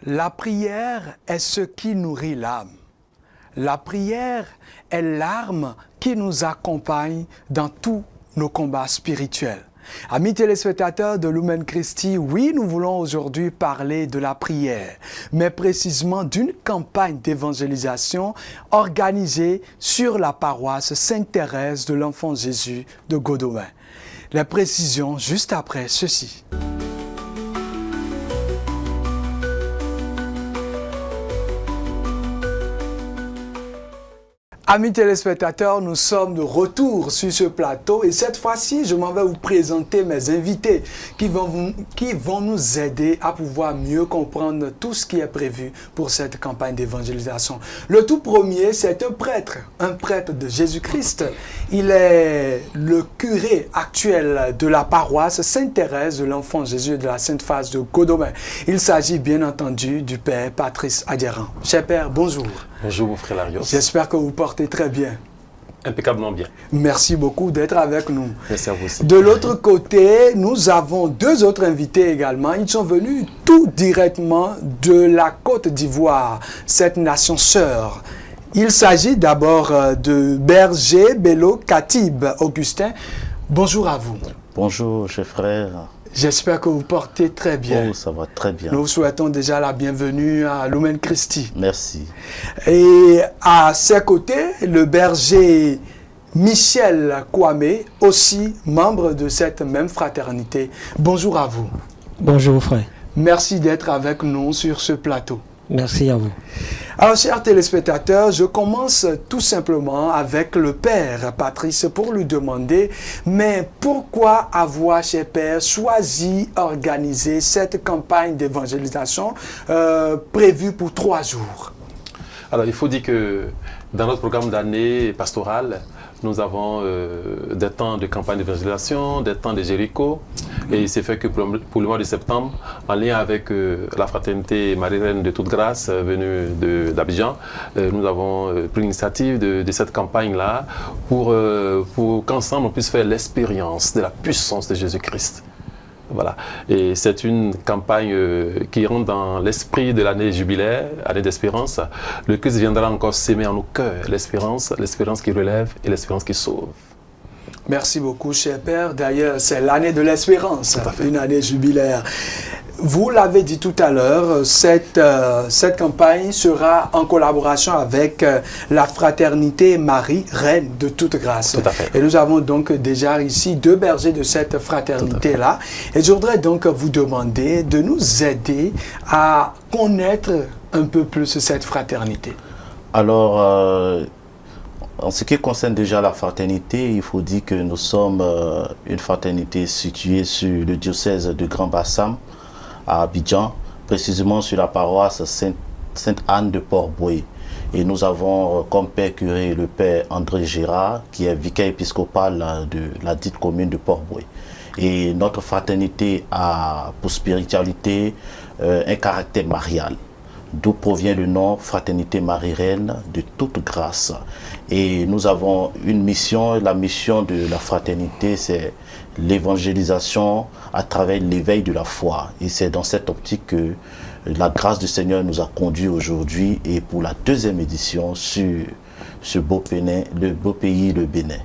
La prière est ce qui nourrit l'âme. La prière est l'arme qui nous accompagne dans tous nos combats spirituels. Amis téléspectateurs de Lumen Christi, oui, nous voulons aujourd'hui parler de la prière, mais précisément d'une campagne d'évangélisation organisée sur la paroisse Sainte-Thérèse de l'Enfant Jésus de Godomain. Les précisions juste après ceci. Amis téléspectateurs, nous sommes de retour sur ce plateau et cette fois-ci, je m'en vais vous présenter mes invités qui vont nous aider à pouvoir mieux comprendre tout ce qui est prévu pour cette campagne d'évangélisation. Le tout premier, c'est un prêtre de Jésus-Christ. Il est le curé actuel de la paroisse Sainte-Thérèse de l'Enfant Jésus de la Sainte-Face de Godomain. Il s'agit bien entendu du Père Patrice Adhéran. Cher Père, bonjour. Bonjour mon frère Larios. J'espère que vous portez très bien. Impeccablement bien. Merci beaucoup d'être avec nous. Merci à vous aussi. De l'autre côté, nous avons deux autres invités également. Ils sont venus tout directement de la Côte d'Ivoire, cette nation sœur. Il s'agit d'abord de Berger Bello Katib Augustin. Bonjour à vous. Bonjour, cher frère. J'espère que vous portez très bien. Oh, ça va très bien. Nous vous souhaitons déjà la bienvenue à Lumen Christi. Merci. Et à ses côtés, le berger Michel Kwame, aussi membre de cette même fraternité. Bonjour à vous. Bonjour frère. Merci d'être avec nous sur ce plateau. Merci à vous. Alors, chers téléspectateurs, je commence tout simplement avec le Père Patrice pour lui demander, mais pourquoi avoir, cher Père, choisi organiser cette campagne d'évangélisation prévue pour 3 jours? Alors, il faut dire que dans notre programme d'année pastorale, nous avons des temps de campagne d'évangélisation, des temps de Jéricho. Et il s'est fait que pour le mois de septembre, en lien avec la fraternité Marie-Reine de toute grâce venue d'Abidjan, nous avons pris l'initiative de cette campagne-là pour qu'ensemble on puisse faire l'expérience de la puissance de Jésus-Christ. Voilà. Et c'est une campagne qui rentre dans l'esprit de l'année jubilaire, année d'espérance. Le Christ viendra encore s'aimer en nos cœurs, l'espérance qui relève et l'espérance qui sauve. Merci beaucoup, cher Père. D'ailleurs, c'est l'année de l'espérance, une année jubilaire. Vous l'avez dit tout à l'heure, cette campagne sera en collaboration avec la fraternité Marie, Reine de toute grâce. Tout à fait. Et nous avons donc déjà ici 2 bergers de cette fraternité-là. Et je voudrais donc vous demander de nous aider à connaître un peu plus cette fraternité. Alors, en ce qui concerne déjà la fraternité, il faut dire que nous sommes une fraternité située sur le diocèse de Grand Bassam, à Abidjan, précisément sur la paroisse Sainte-Anne de Port-Boué. Et nous avons comme père curé le père André Gérard, qui est vicaire épiscopal de la dite commune de Port-Boué. Et notre fraternité a pour spiritualité un caractère marial, d'où provient le nom Fraternité Marie-Reine de toute grâce. Et nous avons une mission, la mission de la fraternité, c'est l'évangélisation à travers l'éveil de la foi. Et c'est dans cette optique que la grâce du Seigneur nous a conduits aujourd'hui et pour la 2e édition sur ce beau pays, le Bénin.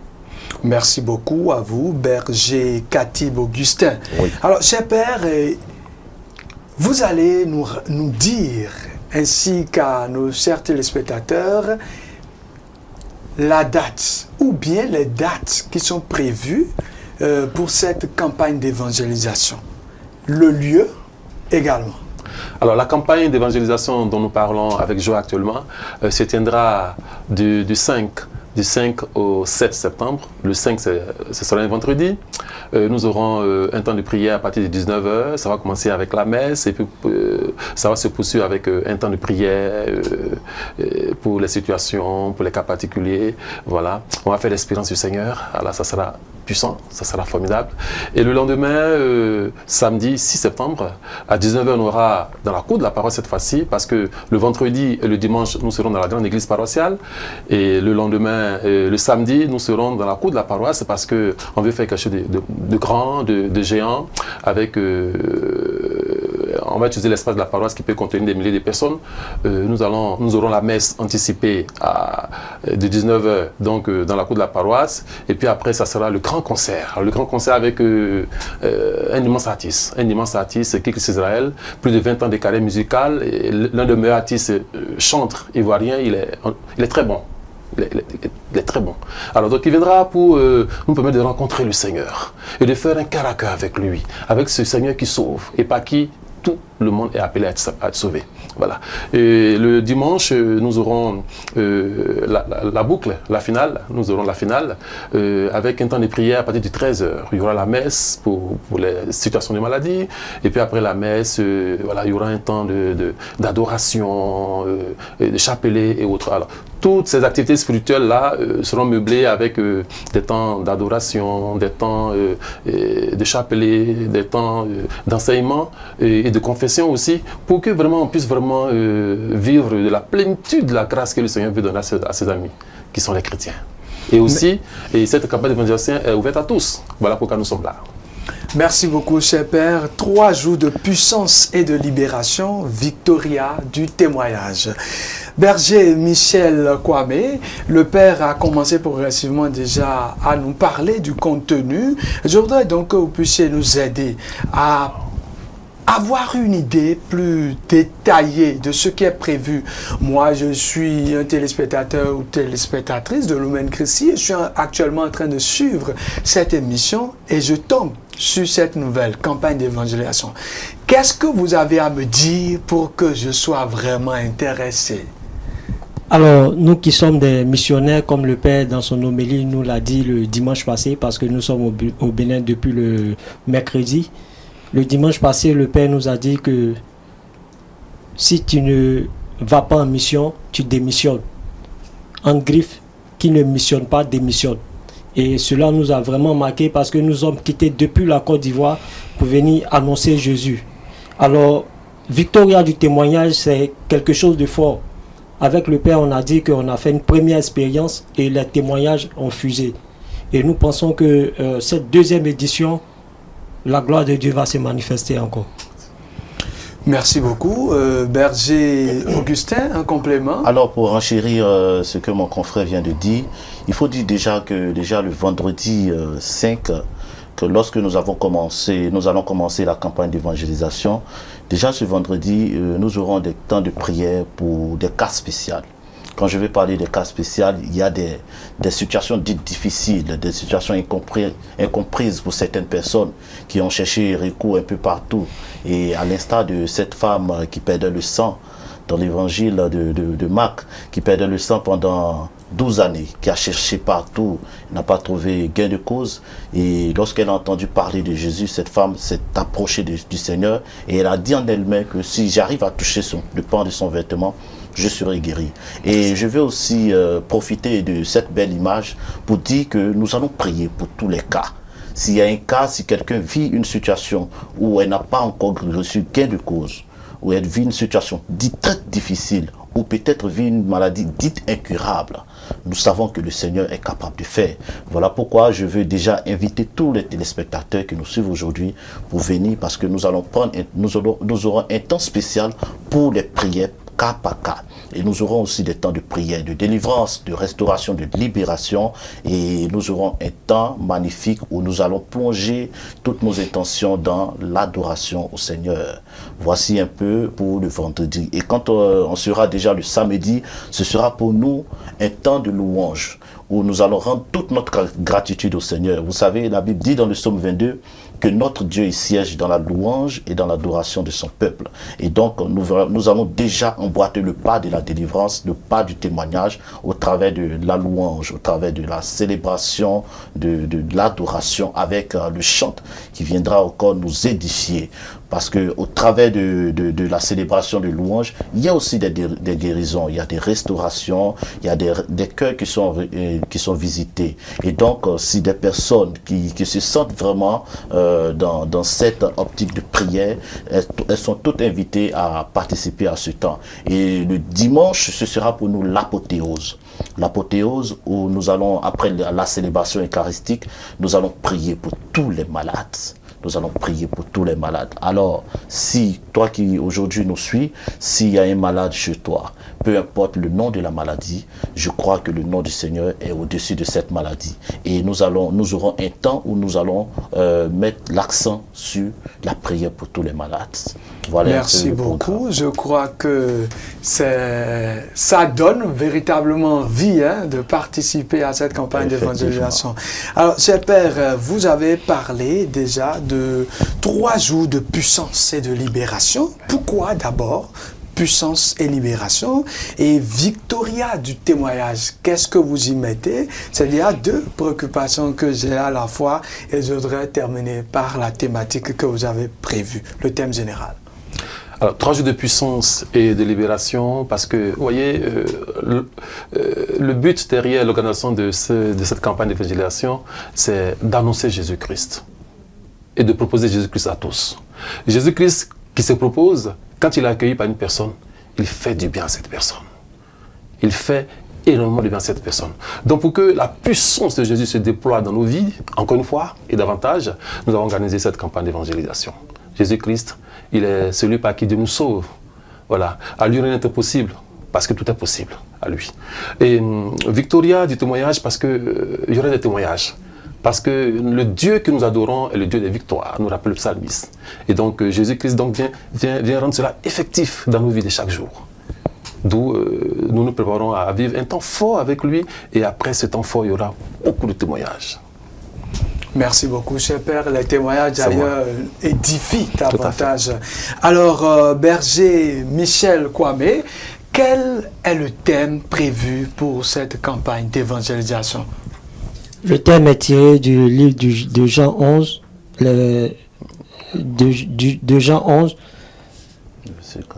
Merci beaucoup à vous, berger Katib Augustin. Oui. Alors, cher Père, vous allez nous dire, ainsi qu'à nos chers téléspectateurs, la date ou bien les dates qui sont prévues pour cette campagne d'évangélisation. Le lieu également. Alors, la campagne d'évangélisation dont nous parlons avec joie actuellement se tiendra du 5 au 7 septembre. Le 5, ce sera un vendredi. Nous aurons un temps de prière à partir de 19h. Ça va commencer avec la messe et puis ça va se poursuivre avec un temps de prière pour les situations, pour les cas particuliers. Voilà. On va faire l'expérience du Seigneur. Alors, ça sera puissant, ça sera formidable. Et le lendemain, samedi 6 septembre, à 19h, on aura dans la cour de la paroisse cette fois-ci, parce que le vendredi et le dimanche, nous serons dans la grande église paroissiale. Et le lendemain, le samedi, nous serons dans la cour de la paroisse parce qu'on veut faire quelque chose de grand, de géant, avec on va utiliser l'espace de la paroisse qui peut contenir des milliers de personnes. Nous aurons la messe anticipée de 19h donc dans la cour de la paroisse. Et puis après, ça sera le grand concert. Le grand concert avec un immense artiste, Kikis Israël, plus de 20 ans de carrière musicale. L'un des meilleurs artistes chantre ivoirien, il est très bon. Il est très bon. Alors donc il viendra pour nous permettre de rencontrer le Seigneur et de faire un cœur à cœur avec lui, avec ce Seigneur qui sauve et par qui tout le monde est appelé à être sauvé. Voilà. Et le dimanche, nous aurons la boucle, la finale. Nous aurons la finale avec un temps de prière à partir de 13h. Il y aura la messe pour les situations de maladie. Et puis après la messe, voilà, il y aura un temps d'adoration, de chapelet et autres. Alors, toutes ces activités spirituelles-là seront meublées avec des temps d'adoration, des temps de chapelet, des temps d'enseignement et de confession aussi, pour que vraiment on puisse vraiment vivre de la plénitude de la grâce que le Seigneur veut donner à ses amis, qui sont les chrétiens. Et aussi, cette campagne d'évangélisation est ouverte à tous. Voilà pourquoi nous sommes là. Merci beaucoup, cher Père. 3 jours de puissance et de libération, Victoria du témoignage. Berger Michel Kwame, le Père a commencé progressivement déjà à nous parler du contenu. Je voudrais donc que vous puissiez nous aider à avoir une idée plus détaillée de ce qui est prévu. Moi, je suis un téléspectateur ou téléspectatrice de Lumen Christi. Je suis actuellement en train de suivre cette émission et je tombe sur cette nouvelle campagne d'évangélisation. Qu'est-ce que vous avez à me dire pour que je sois vraiment intéressé? Alors, nous qui sommes des missionnaires, comme le Père dans son homélie nous l'a dit le dimanche passé, parce que nous sommes au Bénin depuis le mercredi. Le dimanche passé, le Père nous a dit que si tu ne vas pas en mission, tu démissionnes. En griffe, qui ne missionne pas, démissionne. Et cela nous a vraiment marqué parce que nous sommes quittés depuis la Côte d'Ivoire pour venir annoncer Jésus. Alors, Victoria du témoignage, c'est quelque chose de fort. Avec le Père, on a dit qu'on a fait une première expérience et les témoignages ont fusé. Et nous pensons que cette deuxième édition, la gloire de Dieu va se manifester encore. Merci beaucoup. Berger Augustin, un complément? Alors, pour enchérir ce que mon confrère vient de dire, il faut dire déjà que le vendredi 5, que lorsque nous allons commencer la campagne d'évangélisation, déjà ce vendredi, nous aurons des temps de prière pour des cas spéciaux. Quand je vais parler des cas spéciaux, il y a des situations dites difficiles, des situations incomprises pour certaines personnes qui ont cherché recours un peu partout. Et à l'instar de cette femme qui perdait le sang dans l'évangile de Marc, qui perdait le sang pendant 12 années, qui a cherché partout, n'a pas trouvé gain de cause. Et lorsqu'elle a entendu parler de Jésus, cette femme s'est approchée du Seigneur et elle a dit en elle-même que si j'arrive à toucher le pan de son vêtement, je serai guéri. Et je vais aussi profiter de cette belle image pour dire que nous allons prier pour tous les cas. S'il y a un cas, si quelqu'un vit une situation où elle n'a pas encore reçu gain de cause, où elle vit une situation dite très difficile, ou peut-être vit une maladie dite incurable, nous savons que le Seigneur est capable de faire. Voilà pourquoi je veux déjà inviter tous les téléspectateurs qui nous suivent aujourd'hui pour venir, parce que nous aurons un temps spécial pour les prières cas par cas. Et nous aurons aussi des temps de prière, de délivrance, de restauration, de libération. Et nous aurons un temps magnifique où nous allons plonger toutes nos intentions dans l'adoration au Seigneur. Voici un peu pour le vendredi. Et quand on sera déjà le samedi, ce sera pour nous un temps de louange où nous allons rendre toute notre gratitude au Seigneur. Vous savez, la Bible dit dans le psaume 22 que notre Dieu il siège dans la louange et dans l'adoration de son peuple. Et donc, nous allons déjà emboîter le pas de la délivrance, le pas du témoignage au travers de la louange, au travers de la célébration, de l'adoration avec le chant qui viendra encore nous édifier. Parce qu'au travers de la célébration de louange, il y a aussi des guérisons, il y a des restaurations, il y a des cœurs qui sont visités. Et donc, si des personnes qui se sentent vraiment dans cette optique de prière, elles sont toutes invitées à participer à ce temps. Et le dimanche, ce sera pour nous l'apothéose. L'apothéose où nous allons, après la célébration eucharistique, nous allons prier pour tous les malades. nous allons prier pour tous les malades. Alors, si toi qui aujourd'hui nous suis, s'il y a un malade chez toi, peu importe le nom de la maladie, je crois que le nom du Seigneur est au-dessus de cette maladie. Et nous aurons un temps où nous allons mettre l'accent sur la prière pour tous les malades. Voilà. Merci beaucoup. Je crois que ça donne véritablement vie de participer à cette campagne d'évangélisation. Alors, cher Père, vous avez parlé déjà de 3 jours de puissance et de libération. Pourquoi d'abord puissance et libération et Victoria du témoignage? Qu'est-ce que vous y mettez? C'est-à-dire 2 préoccupations que j'ai à la fois et je voudrais terminer par la thématique que vous avez prévue, le thème général. Alors, 3 jours de puissance et de libération, parce que, vous voyez, le but derrière l'organisation de cette campagne d'évangélisation, c'est d'annoncer Jésus-Christ et de proposer Jésus-Christ à tous. Jésus-Christ qui se propose, quand il est accueilli par une personne, il fait du bien à cette personne. Il fait énormément de bien à cette personne. Donc, pour que la puissance de Jésus se déploie dans nos vies, encore une fois, et davantage, nous avons organisé cette campagne d'évangélisation. Jésus-Christ, il est celui par qui Dieu nous sauve. Voilà. À lui, rien n'est impossible, parce que tout est possible à lui. Et Victoria du témoignage, parce qu'il y aurait des témoignages. Parce que le Dieu que nous adorons est le Dieu des victoires, nous rappelle le psalmiste. Et donc Jésus-Christ vient rendre cela effectif dans nos vies de chaque jour. D'où nous nous préparons à vivre un temps fort avec lui. Et après ce temps fort, il y aura beaucoup de témoignages. Merci beaucoup, cher Père. Les témoignages d'ailleurs édifient davantage. Alors, berger Michel Kwame, quel est le thème prévu pour cette campagne d'évangélisation? Le thème est tiré du livre de Jean 11, de Jean 11,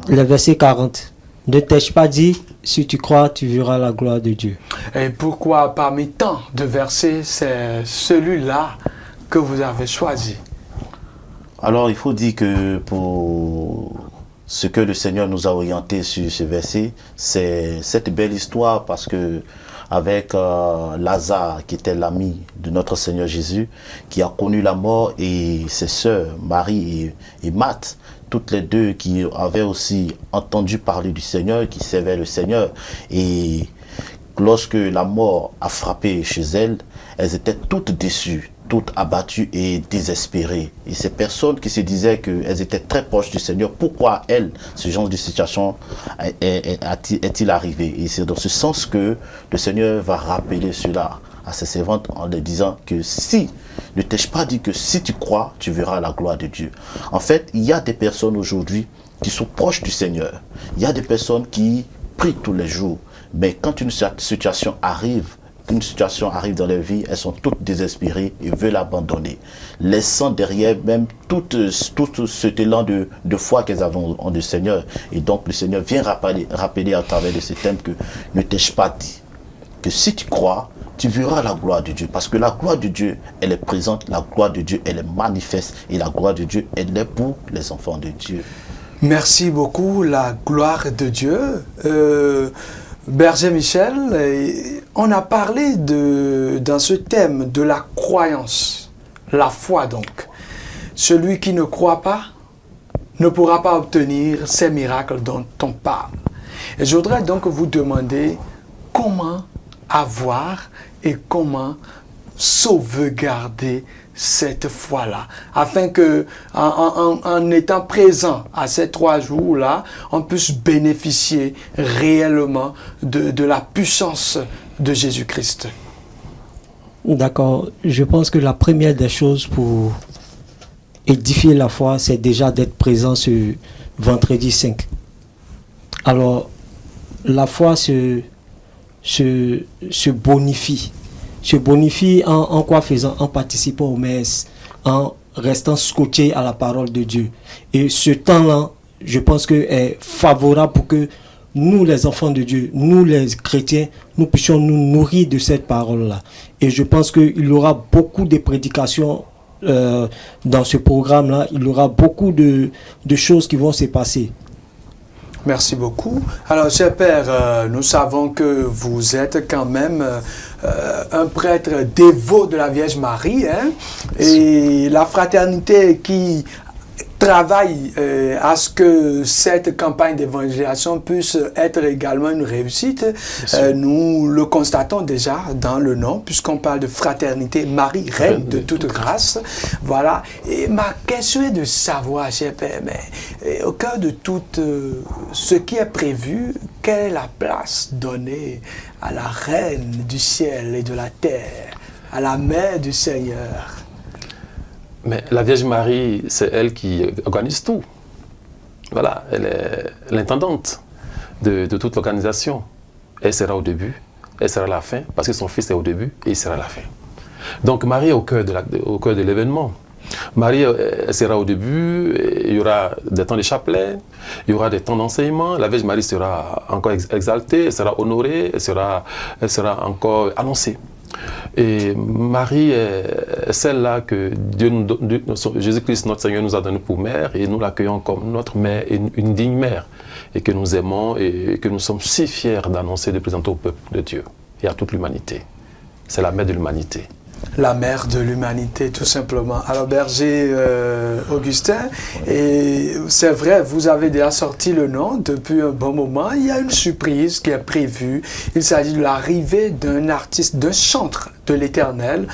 le verset 40. Ne t'ai-je pas dit, si tu crois, tu verras la gloire de Dieu. Et pourquoi parmi tant de versets, c'est celui-là que vous avez choisi? Alors, il faut dire que pour ce que le Seigneur nous a orienté sur ce verset, c'est cette belle histoire parce que avec Lazare, qui était l'ami de notre Seigneur Jésus, qui a connu la mort, et ses sœurs, Marie et Marthe, toutes les deux qui avaient aussi entendu parler du Seigneur, qui servaient le Seigneur. Et lorsque la mort a frappé chez elles, elles étaient toutes déçues, toutes abattues et désespérées. Et ces personnes qui se disaient qu'elles étaient très proches du Seigneur, pourquoi elles, ce genre de situation est-il arrivé? Et c'est dans ce sens que le Seigneur va rappeler cela à ses servantes en leur disant que si, ne t'ai-je pas dit que si tu crois, tu verras la gloire de Dieu. En fait, il y a des personnes aujourd'hui qui sont proches du Seigneur. Il y a des personnes qui prient tous les jours. Mais quand une situation arrive dans leur vie, elles sont toutes désespérées et veulent abandonner, laissant derrière même tout cet élan de foi qu'elles avaient en le Seigneur. Et donc le Seigneur vient rappeler à travers de ce thème que ne t'ai-je pas dit que si tu crois, tu verras la gloire de Dieu. Parce que la gloire de Dieu, elle est présente, la gloire de Dieu, elle est manifeste. Et la gloire de Dieu, elle est pour les enfants de Dieu. Merci beaucoup, la gloire de Dieu. Berger Michel, on a parlé dans ce thème de la croyance, la foi donc. Celui qui ne croit pas ne pourra pas obtenir ces miracles dont on parle. Et je voudrais donc vous demander comment avoir et comment sauvegarder cette foi-là, afin que, en étant présent à ces 3 jours-là, on puisse bénéficier réellement de la puissance de Jésus-Christ. D'accord. Je pense que la première des choses pour édifier la foi, c'est déjà d'être présent ce vendredi 5. Alors, la foi se bonifie. Se bonifie en quoi faisant? En participant aux messes, en restant scotché à la parole de Dieu. Et ce temps-là, je pense que est favorable pour que nous, les enfants de Dieu, nous, les chrétiens, nous puissions nous nourrir de cette parole-là. Et je pense qu'il y aura beaucoup de prédications dans ce programme-là. Il y aura beaucoup de choses qui vont se passer. Merci beaucoup. Alors, cher Père, nous savons que vous êtes quand même un prêtre dévot de la Vierge Marie, hein, et la fraternité qui travaille à ce que cette campagne d'évangélisation puisse être également une réussite. Nous le constatons déjà dans le nom, puisqu'on parle de fraternité Marie, reine de toute grâce. Voilà. Et ma question est de savoir, cher Père, mais au cœur de tout ce qui est prévu, quelle est la place donnée à la reine du ciel et de la terre, à la mère du Seigneur? Mais la Vierge Marie, c'est elle qui organise tout. Voilà, elle est l'intendante de toute l'organisation. Elle sera au début, elle sera à la fin, parce que son fils est au début et il sera à la fin. Donc Marie est au cœur de l'événement. Marie elle sera au début, il y aura des temps de chapelet, il y aura des temps d'enseignement, la Vierge Marie sera encore exaltée, elle sera honorée, elle sera encore annoncée. Et Marie est celle-là que Jésus-Christ, notre Seigneur, nous a donnée pour mère, et nous l'accueillons comme notre mère, une digne mère, et que nous aimons et que nous sommes si fiers d'annoncer, de présenter au peuple de Dieu et à toute l'humanité. C'est la mère de l'humanité. La mère de l'humanité, tout simplement. Alors, berger Augustin, et c'est vrai, vous avez déjà sorti le nom depuis un bon moment. Il y a une surprise qui est prévue. Il s'agit de l'arrivée d'un artiste, d'un chantre de l'Éternel,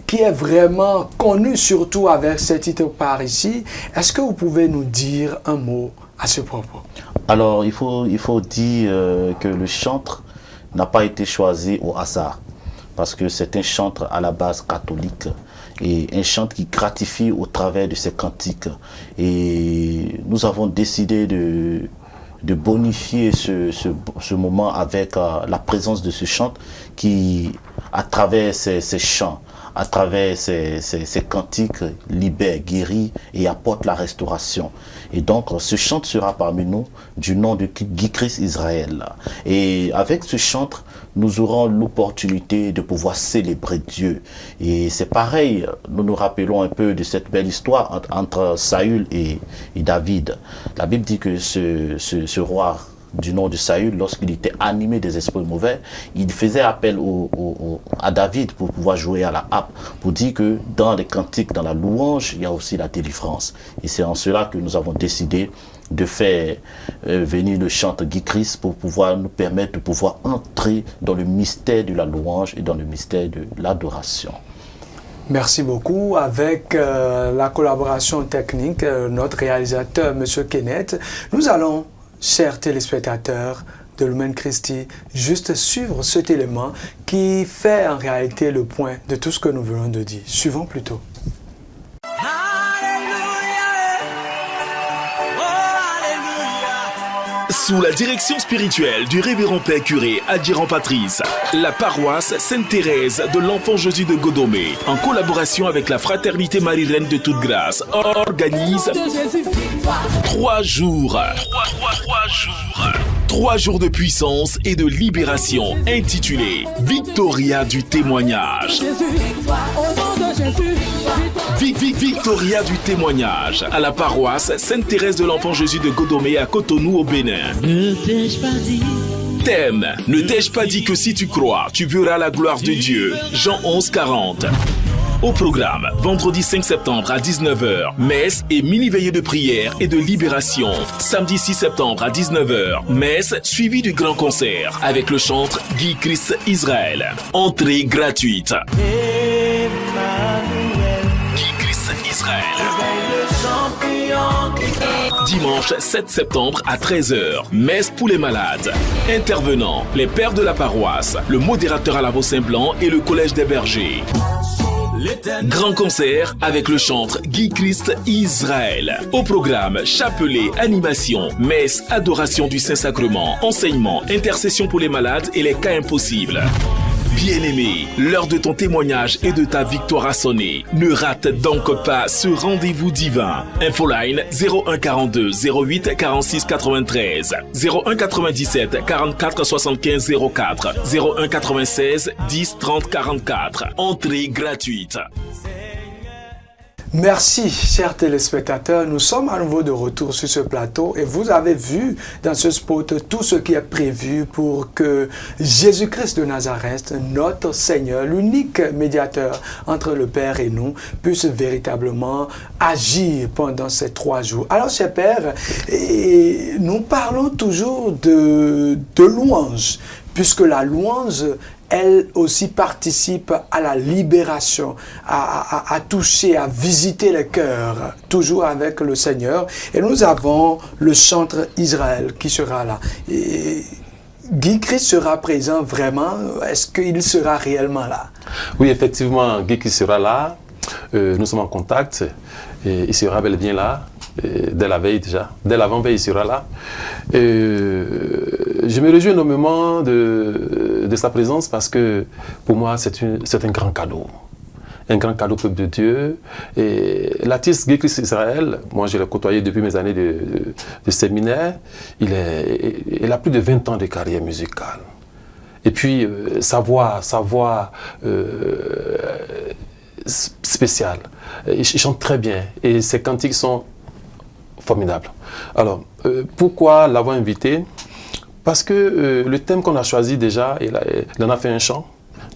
qui est vraiment connu, surtout avec ses titres par ici. Est-ce que vous pouvez nous dire un mot à ce propos? Alors, il faut dire que le chantre n'a pas été choisi au hasard, parce que c'est un chantre à la base catholique et un chantre qui gratifie au travers de ses cantiques. Et nous avons décidé de bonifier ce moment avec la présence de ce chantre qui, à travers ses chants, à travers ses cantiques, libère, guérit et apporte la restauration. Et donc, ce chantre sera parmi nous du nom de Guy Christ Israël. Et avec ce chantre, nous aurons l'opportunité de pouvoir célébrer Dieu. Et c'est pareil, nous nous rappelons un peu de cette belle histoire entre Saül et David. La Bible dit que ce roi du nom de Saül, lorsqu'il était animé des esprits mauvais, il faisait appel à David pour pouvoir jouer à la harpe, pour dire que dans les cantiques, dans la louange, il y a aussi la délivrance. Et c'est en cela que nous avons décidé de faire venir le chantre Guy Christ pour pouvoir nous permettre de pouvoir entrer dans le mystère de la louange et dans le mystère de l'adoration. Merci beaucoup. Avec la collaboration technique, notre réalisateur, M. Kenneth, nous allons, chers téléspectateurs de Lumen Christi, juste suivre cet élément qui fait en réalité le point de tout ce que nous venons de dire. Suivons plutôt. Sous la direction spirituelle du révérend père curé Adjiran Patrice, la paroisse Sainte-Thérèse de l'Enfant Jésus de Godomé, en collaboration avec la Fraternité Marie-Reine de toute grâce, organise 3 jours. 3 jours de puissance et de libération intitulés Victoria du témoignage. Victoria du témoignage à la paroisse Sainte-Thérèse de l'Enfant Jésus de Godomé à Cotonou au Bénin. Ne t'ai-je pas dit? Thème: ne t'ai-je pas dit que si tu crois, tu verras la gloire de Dieu. Jean 11:40. Au programme, vendredi 5 septembre à 19h, messe et mini-veillée de prière et de libération. Samedi 6 septembre à 19h, messe suivie du grand concert avec le chantre Guy Christ Israël. Entrée gratuite. Guy Christ Israël. Dimanche 7 septembre à 13h, messe pour les malades. Intervenants, les pères de la paroisse, le modérateur à la Vaux-Saint-Blanc et le collège des bergers. Grand concert avec le chantre Guy Christ Israël. Au programme, chapelet, animation, messe, adoration du Saint-Sacrement, enseignement, intercession pour les malades et les cas impossibles. Bien-aimé, l'heure de ton témoignage et de ta victoire a sonné. Ne rate donc pas ce rendez-vous divin. Infoline 01 42 08 46 93 01 97 44 75 04 01 96 10 30 44. Entrée gratuite. Merci, chers téléspectateurs. Nous sommes à nouveau de retour sur ce plateau et vous avez vu dans ce spot tout ce qui est prévu pour que Jésus-Christ de Nazareth, notre Seigneur, l'unique médiateur entre le Père et nous, puisse véritablement agir pendant ces 3 jours. Alors, chers pères, nous parlons toujours de louange, puisque la louange, elle aussi participe à la libération, à toucher, à visiter les cœurs, toujours avec le Seigneur. Et nous avons le chantre Israël qui sera là. Et Guy Christ sera présent vraiment? Est-ce qu'il sera réellement là? Oui, effectivement, Guy Christ sera là. Nous sommes en contact. Et il sera bel et bien là. Dès la veille déjà, dès l'avant-veille, il sera là. Je me réjouis énormément de sa présence parce que pour moi, c'est un grand cadeau. Un grand cadeau peuple de Dieu. Et l'artiste Guy Christ Israël, moi je l'ai côtoyé depuis mes années de séminaire, il a plus de 20 ans de carrière musicale. Et puis sa voix spéciale. Il chante très bien et ses cantiques sont formidables. Alors, pourquoi l'avoir invité? Parce que le thème qu'on a choisi déjà, il en a fait un chant.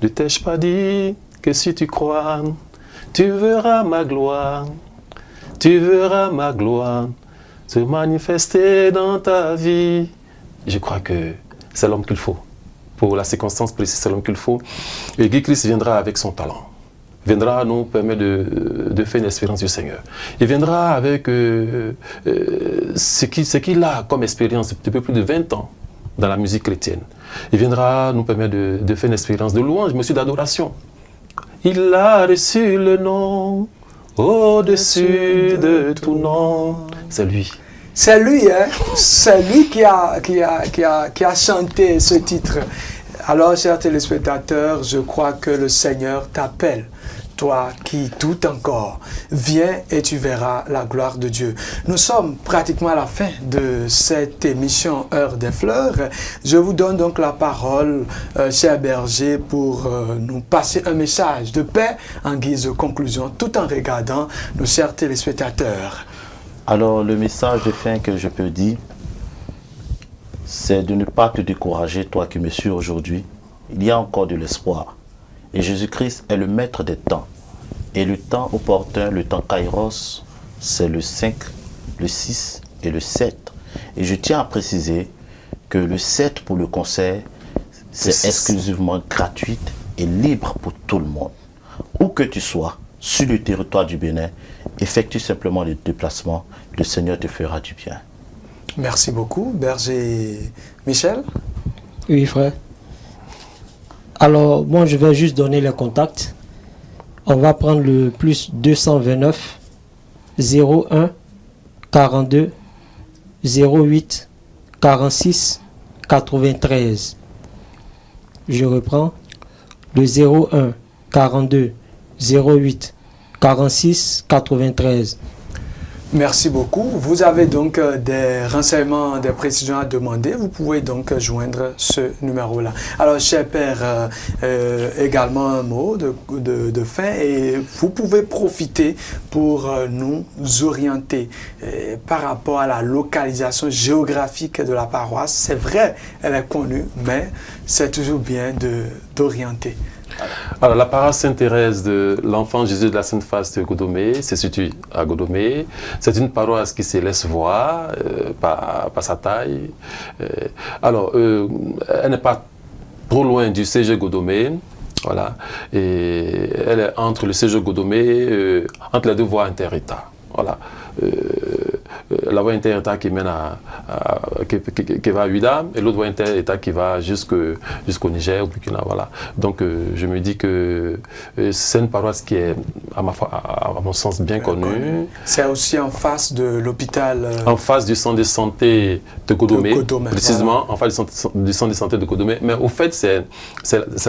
Ne t'ai-je pas dit que si tu crois, tu verras ma gloire se manifester dans ta vie. Je crois que c'est l'homme qu'il faut. Pour la circonstance précise, c'est l'homme qu'il faut. Et Guy Christ viendra avec son talent. Viendra nous permettre de faire une expérience du Seigneur. Il viendra avec ce qu'il a comme expérience depuis plus de 20 ans dans la musique chrétienne. Il viendra nous permettre de faire une expérience de louange, mais aussi d'adoration. Il a reçu le nom au-dessus de tout nom. C'est lui. C'est lui, hein? C'est lui qui a chanté ce titre. Alors, chers téléspectateurs, je crois que le Seigneur t'appelle. Toi qui doutes encore, viens et tu verras la gloire de Dieu. Nous sommes pratiquement à la fin de cette émission Heure des Fleurs. Je vous donne donc la parole, cher berger, pour nous passer un message de paix en guise de conclusion, tout en regardant nos chers téléspectateurs. Alors, le message de fin que je peux dire, c'est de ne pas te décourager, toi qui me suis aujourd'hui. Il y a encore de l'espoir. Et Jésus-Christ est le maître des temps. Et le temps opportun, le temps Kairos, c'est le 5, le 6 et le 7. Et je tiens à préciser que le 7 pour le concert, c'est exclusivement gratuit et libre pour tout le monde. Où que tu sois, sur le territoire du Bénin, effectue simplement le déplacement. Le Seigneur te fera du bien. Merci beaucoup, berger Michel. Oui, frère. Alors, moi, je vais juste donner les contacts. On va prendre le plus 229 01 42 08 46 93. Je reprends. Le 01 42 08 46 93. Merci beaucoup. Vous avez donc des renseignements, des précisions à demander. Vous pouvez donc joindre ce numéro-là. Alors, cher père, également un mot de fin et vous pouvez profiter pour nous orienter par rapport à la localisation géographique de la paroisse. C'est vrai, elle est connue, mais c'est toujours bien d'orienter. Alors, la paroisse Sainte-Thérèse de l'Enfant Jésus de la Sainte Face de Godomé se situe à Godomé. C'est une paroisse qui se laisse voir par sa taille. Elle n'est pas trop loin du CG Godomé. Voilà. Et elle est entre le CG Godomé, entre les deux voies inter-État. Voilà. La voie inter-État qui mène qui va à Ouidah et l'autre voie inter-État qui va jusqu'au Niger, au Burkina. Voilà. Donc je me dis que c'est une paroisse qui est, à mon sens, bien connue. C'est aussi en face de l'hôpital. En face du centre de santé de Godomé, précisément, voilà. En face du centre de santé de Godomé. Mais au fait, c'est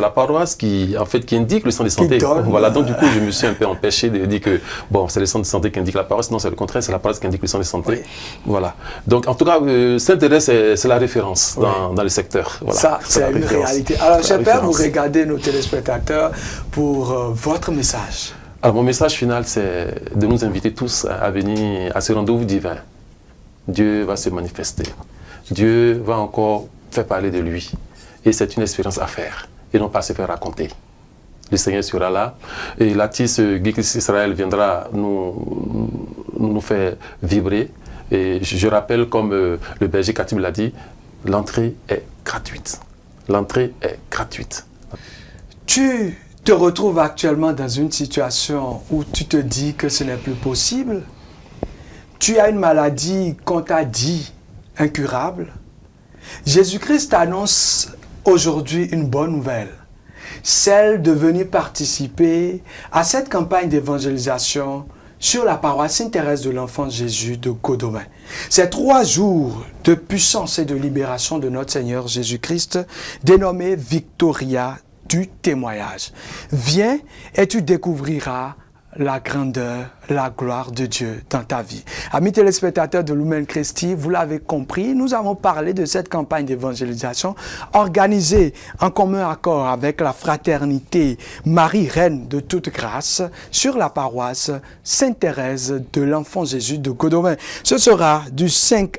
la paroisse qui indique le centre de santé. Voilà. Donc du coup, je me suis un peu empêché de dire que bon, c'est le centre de santé qui indique la paroisse. Non, c'est le contraire, c'est la paroisse qui indique le centre de santé. Oui. Voilà. Donc, en tout cas, Sainte-Thérèse, c'est la référence dans le secteur. Voilà. Ça, c'est une réalité. Alors, cher père, vous regardez nos téléspectateurs pour votre message. Alors mon message final, c'est de nous inviter tous à venir à ce rendez-vous divin. Dieu va se manifester. Dieu va encore faire parler de lui. Et c'est une expérience à faire et non pas se faire raconter. Le Seigneur sera là et l'artiste Guy Israël viendra nous faire vibrer. Et je rappelle, comme le berger Khatib l'a dit, l'entrée est gratuite. L'entrée est gratuite. Tu te retrouves actuellement dans une situation où tu te dis que ce n'est plus possible. Tu as une maladie qu'on t'a dit incurable. Jésus-Christ annonce aujourd'hui une bonne nouvelle, celle de venir participer à cette campagne d'évangélisation sur la paroisse Sainte-Thérèse de l'Enfant Jésus de Godomain. Ces 3 jours de puissance et de libération de notre Seigneur Jésus-Christ, dénommé Victoria du témoignage. Viens et tu découvriras la grandeur, la gloire de Dieu dans ta vie. Amis téléspectateurs de Lumen Christi, vous l'avez compris, nous avons parlé de cette campagne d'évangélisation organisée en commun accord avec la fraternité Marie Reine de toute grâce sur la paroisse Sainte-Thérèse de l'Enfant Jésus de Godomain. Ce sera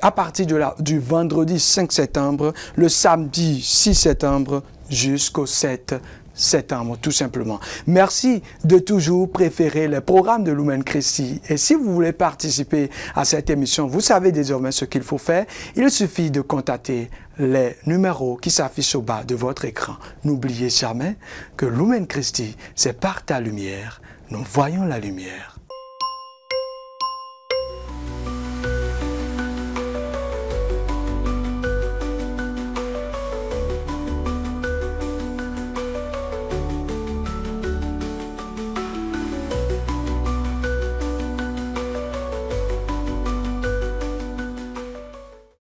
à partir du vendredi 5 septembre, le samedi 6 septembre jusqu'au 7 septembre, tout simplement. Merci de toujours préférer les programmes de Lumen Christi. Et si vous voulez participer à cette émission, vous savez désormais ce qu'il faut faire. Il suffit de contacter les numéros qui s'affichent au bas de votre écran. N'oubliez jamais que Lumen Christi, c'est par ta lumière, nous voyons la lumière.